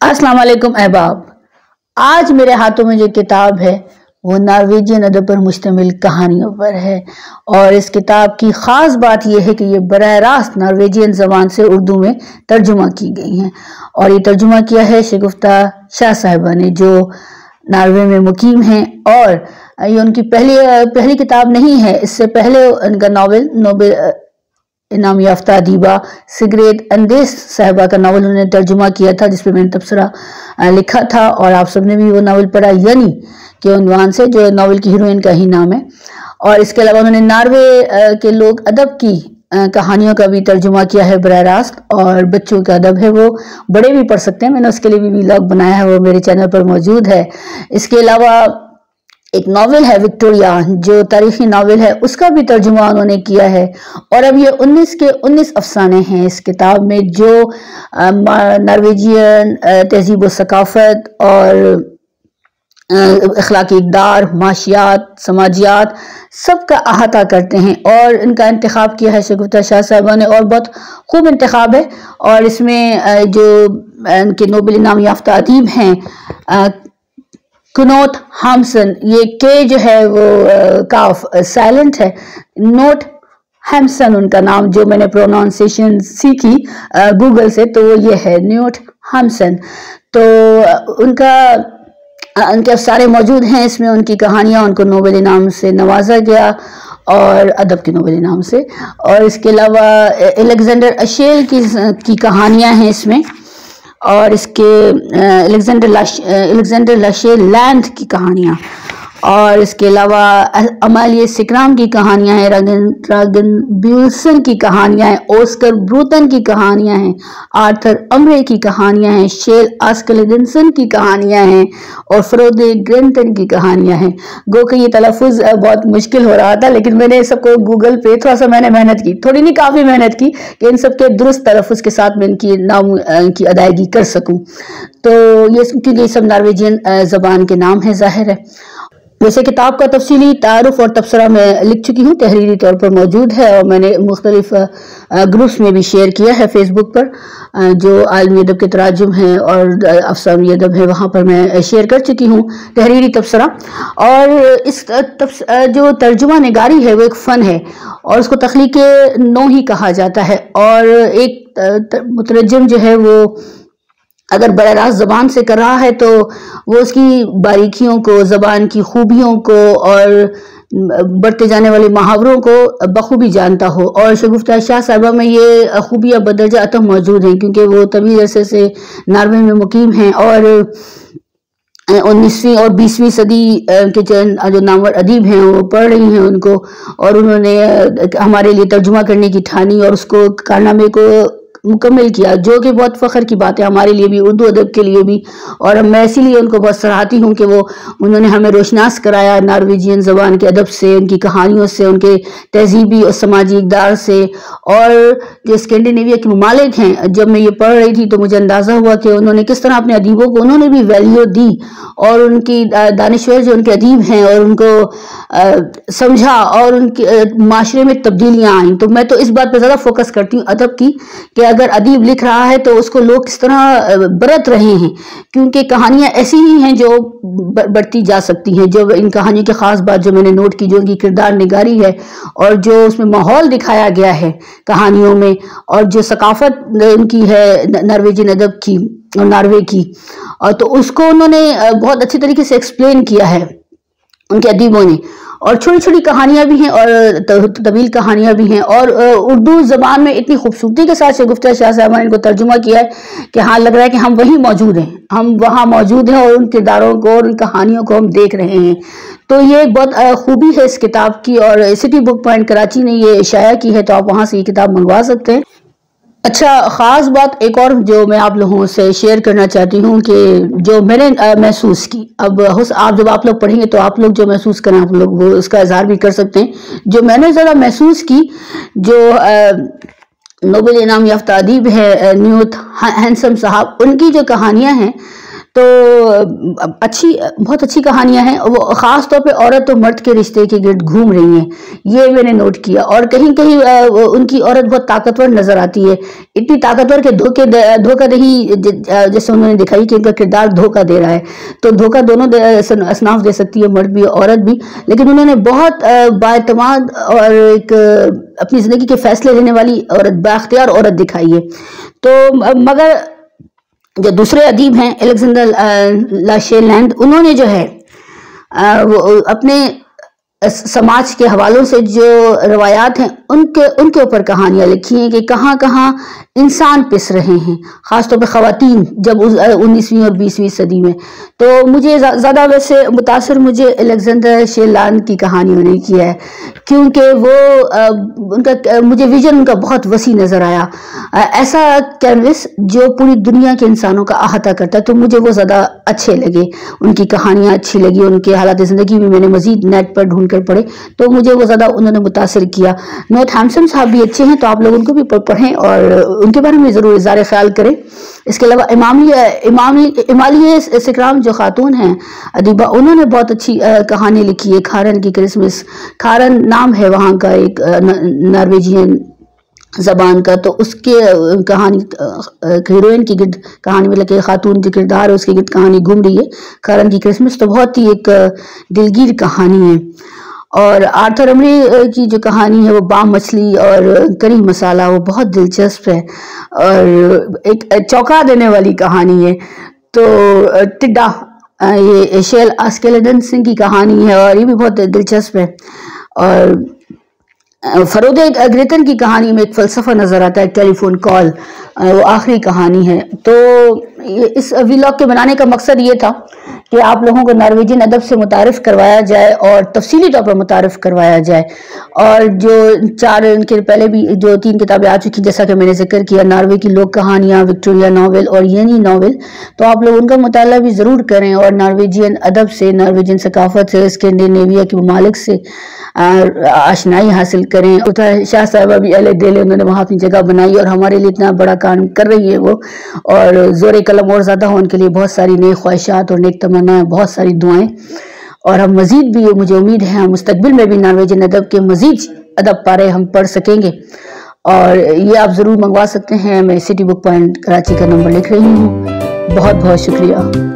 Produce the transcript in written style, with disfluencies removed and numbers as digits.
अस्सलाम वालेकुम अहबाब। आज मेरे हाथों में जो किताब है वो नॉर्वेजियन अदब पर मुश्तमिल कहानियों पर है और इस किताब की ख़ास बात यह है कि ये बराह रास्त नॉर्वेजियन ज़बान से उर्दू में तर्जुमा की गई हैं और ये तर्जुमा किया है शगुफ्ता शाह साहिबा ने, जो नॉर्वे में मुकीम हैं। और ये उनकी पहली किताब नहीं है। इससे पहले उनका नोबेल इनाम याफ्ता अदीबा सिगरेट अंदेस साहिबा का नावल उन्होंने तर्जुमा किया था, जिसपे मैंने तबसरा लिखा था और आप सबने भी वो नावल पढ़ा, यानी के उन्वान से, जो नावल की हीरोइन का ही नाम है। और इसके अलावा उन्होंने नॉर्वे के लोक अदब की कहानियों का भी तर्जुमा किया है बराह रास्त, और बच्चों का अदब है वो बड़े भी पढ़ सकते हैं। मैंने उसके लिए भी व्लॉग बनाया है, वो मेरे चैनल पर मौजूद है। इसके अलावा एक नावल है विक्टोरिया, जो तारीखी नावल है, उसका भी तर्जुमा उन्होंने किया है। और अब ये 19 के 19 अफसाने हैं इस किताब में, जो नॉर्वेजियन तहजीब व सकाफत और अखलाकी इक़दार, माशियात, समाजियात सबका अहाता करते हैं। और इनका इंतखाब किया है शगुफ्ता शाह साहिबा ने, और बहुत खूब इंतखाब है। और इसमें जो इनके नोबेल इनाम याफ्ता अदीब हैं कुनोत हाम्सन, ये के जो है वो काफ साइलेंट है, नोट हैम्सन उनका नाम, जो मैंने प्रोनाउंसिएशन सीखी गूगल से, तो वो ये है न्यूट हैम्सन। तो उनके सारे मौजूद हैं इसमें। उनकी कहानियां, उनको नोबेल इनाम से नवाजा गया और अदब के नोबेल इनाम से। और इसके अलावा अलेक्जेंडर अशेल की कहानियां हैं इसमें, और इसके अलेक्जेंडर लाशेल लैंड की कहानियाँ, और इसके अलावा अमालिया सिकराम की कहानियाँ हैं, रागन ब्यूल्सन की कहानियाँ हैं, ऑस्कर ब्रूतन की कहानियाँ हैं, आर्थर अमरे की कहानियाँ हैं, शेल आस्कलेडिंसन की कहानियाँ हैं, और फ्रोदे ग्रेंटन की कहानियाँ हैं। गो कि ये तलफ़ुज़ बहुत मुश्किल हो रहा था, लेकिन मैंने सबको गूगल पे थोड़ा सा मैंने मेहनत की, थोड़ी नहीं काफ़ी मेहनत की, कि इन सब के दुरुस्त तलफ़ुज़ के साथ मैं इनकी नाम की अदायगी कर सकूँ। तो ये क्योंकि ये सब नॉर्वेजियन ज़बान के नाम है, ज़ाहिर है। वैसे किताब का तफसीली तारुफ और तबसरा मैं लिख चुकी हूँ, तहरीरी तौर पर मौजूद है, और मैंने मुख्तलिफ ग्रुप्स में भी शेयर किया है फेसबुक पर, जो आलमी अदब के तराजुम हैं और अफसानी अदब है, वहाँ पर मैं शेयर कर चुकी हूँ तहरीरी तबसरा। और इस जो तर्जुमा निगारी है वो एक फ़न है, और उसको तख्लीक नौ ही कहा जाता है। और एक मुतरज्जिम जो है वो अगर बराह रास्त ज़बान से कर रहा है तो वो उसकी बारीकियों को, ज़बान की खूबियों को और बढ़ते जाने वाले मुहावरों को बखूबी जानता हो। और शगुफ्ता शाह साहिबा में ये खूबियाँ बदरजा अतम मौजूद हैं, क्योंकि वो तवील अरसे से नॉर्वे में मुकीम हैं और 19वीं और 20वीं सदी के जो नामवर अदीब हैं वो पढ़ रही हैं उनको, और उन्होंने हमारे लिए तर्जुमा करने की ठानी और उसको कारनामे को मुकम्मल किया, जो कि बहुत फ़ख्र की बात है हमारे लिए भी, उर्दू अदब के लिए भी। और मैं इसीलिए उनको बहुत सराहती हूँ कि उन्होंने हमें रोशनास कराया नॉर्वेजियन ज़बान के अदब से, उनकी कहानियों से, उनके तहजीबी और समाजी इक़दार से। और जो स्कैंडिनेविया के ममालिक हैं, जब मैं ये पढ़ रही थी तो मुझे अंदाज़ा हुआ कि उन्होंने किस तरह अपने अदीबों को उन्होंने भी वैल्यू दी, और उनकी दानिश्वर जो उनके अदीब हैं और उनको समझा, और उनके माशरे में तब्दीलियाँ आईं। तो मैं तो इस बात पर ज़्यादा फोकस करती हूँ अदब की, कि अगर अदीब लिख रहा है तो उसको लोग किस तरह बरत रहे हैं, क्योंकि कहानियाँ ऐसी ही हैं जो बढ़ती जा सकती हैं। जो इन कहानियों की ख़ास बात जो मैंने नोट की, जो उनकी किरदार निगारी है और जो उसमें माहौल दिखाया गया है कहानियों में, और जो सकाफत उनकी है नॉर्वेजियन अदब की और नॉर्वे की, और तो उसको उन्होंने बहुत अच्छी तरीके से एक्सप्लेन किया है उनके अदीबों ने। और छोटी छोटी कहानियाँ भी हैं और तवील कहानियाँ भी हैं, और उर्दू ज़बान में इतनी खूबसूरती के साथ शगुफ्ता शाह साहिबा ने इनको तर्जुमा किया है कि हाँ, लग रहा है कि हम वहीं मौजूद हैं, हम वहाँ मौजूद हैं और उन किरदारों को और उन कहानियों को हम देख रहे हैं। तो ये एक बहुत खूबी है इस किताब की, और सिटी बुक पॉइंट कराची ने ये शाया की है, तो आप वहाँ से ये किताब मंगवा सकते हैं। अच्छा, ख़ास बात एक और जो मैं आप लोगों से शेयर करना चाहती हूँ कि जो मैंने महसूस की, अब आप जब आप लोग पढ़ेंगे तो आप लोग जो महसूस करें आप लोग वो उसका इजहार भी कर सकते हैं। जो मैंने ज़्यादा महसूस की, जो नोबेल इनाम याफ्ता अदीब है न्यूट हैम्सन साहब, उनकी जो कहानियाँ हैं, تو بہت اچھی کہانیاں ہیں، وہ خاص طور پہ عورت و مرد کے رشتے کے گرد گھوم رہی ہیں، یہ میں نے نوٹ کیا۔ اور کہیں کہیں ان کی عورت بہت طاقتور نظر آتی ہے، اتنی طاقتور کہ دھوکہ دہی جیسے انہوں نے دکھائی کہ ان کا کردار دھوکہ دے رہا ہے، تو دھوکہ دونوں اصناف دے سکتی ہے، مرد بھی عورت بھی، لیکن انہوں نے بہت بااعتماد اور ایک اپنی زندگی کے فیصلے لینے والی عورت، بااختیار عورت دکھائی ہے۔ تو مگر جو دوسرے ادیب ہیں الیگزینڈر لا شیلینڈ، انہوں نے جو ہے وہ اپنے سماج کے حوالوں سے جو روایات ہیں ان کے اوپر کہانیاں لکھی ہیں کہ کہاں کہاں انسان پس رہے ہیں، خاص طور پہ خواتین جب 19ویں اور 20ویں صدی میں۔ تو مجھے زیادہ ویسے متاثر مجھے الیگزینڈر شیلینڈ کی کہانیوں نے کیا ہے، کیونکہ وہ مجھے ویژن ان کا بہت وسیع نظر آیا، ایسا کینوس جو پوری دنیا کے انسانوں کا احاطہ کرتا ہے، تو مجھے وہ زیادہ اچھے لگے، ان کی کہانیاں اچھی لگی، ان کے حالات زندگی بھی میں نے مزید نیٹ پر ڈھونڈ کر پڑھے تو مجھے وہ زیادہ انہوں نے متاثر کیا۔ نورتھ ہیمپٹن صاحب بھی اچھے ہیں، تو آپ لوگ ان کو بھی پڑھیں اور ان کے بارے میں ضرور اظہار خیال کریں۔ اس کے علاوہ امالیہ سکرام جو خاتون ہیں ادیبہ، انہوں نے بہت اچھی کہانی لکھی ہے، کھارن کی کرسمس، کھارن نام ہے وہاں کا ایک نارویجین زبان کا، تو اس کے کہانی ہیروئن کی گرد کہانی میں لگے، خاتون جو کردار ہے اس کی گرد کہانی گھوم رہی ہے، کھارن کی کرسمس، تو بہت ہی ایک دلگیر کہانی ہے۔ اور آرتھر امری کی جو کہانی ہے وہ بام مچھلی اور کری مسالہ، وہ بہت دلچسپ ہے اور ایک چونکا دینے والی کہانی ہے۔ تو ٹڈا، یہ شیل اسکیلیٹن سنگھ کی کہانی ہے اور یہ بھی بہت دلچسپ ہے۔ اور فرود گریتن کی کہانی میں ایک فلسفہ نظر آتا ہے، ٹیلی فون کال، وہ آخری کہانی ہے۔ تو اس ویلاگ کے بنانے کا مقصد یہ تھا کہ آپ لوگوں کو نارویجین ادب سے متعارف کروایا جائے اور تفصیلی طور پر متعارف کروایا جائے، اور جو ان کے پہلے بھی جو 3 کتابیں آ چکی جیسا کہ میں نے ذکر کیا، ناروے کی لوک کہانیاں، وکٹوریا ناول اور ینی ناول، تو آپ لوگ ان کا مطالعہ بھی ضرور کریں اور نارویجین ادب سے، نارویجین ثقافت سے، اسکینڈینیویا کے ممالک سے آشنائی حاصل کریں۔ شاہ صاحبہ بھی اہل دل، انہوں نے وہاں اپنی جگہ بنائی اور ہمارے لیے اتنا بڑا کام کر رہی ہے وہ، اور زور قلم اور زیادہ ہو ان کے لیے بہت ساری نیک خواہشات اور نیک تمنائیں، بہت ساری دعائیں، اور ہم مزید بھی مجھے امید ہے ہم مستقبل میں بھی نارویجین ادب کے مزید ادب پارے ہم پڑھ سکیں گے، اور یہ آپ ضرور منگوا سکتے ہیں۔ میں سٹی بک پوائنٹ کراچی کا نمبر لکھ رہی ہوں۔ بہت بہت شکریہ۔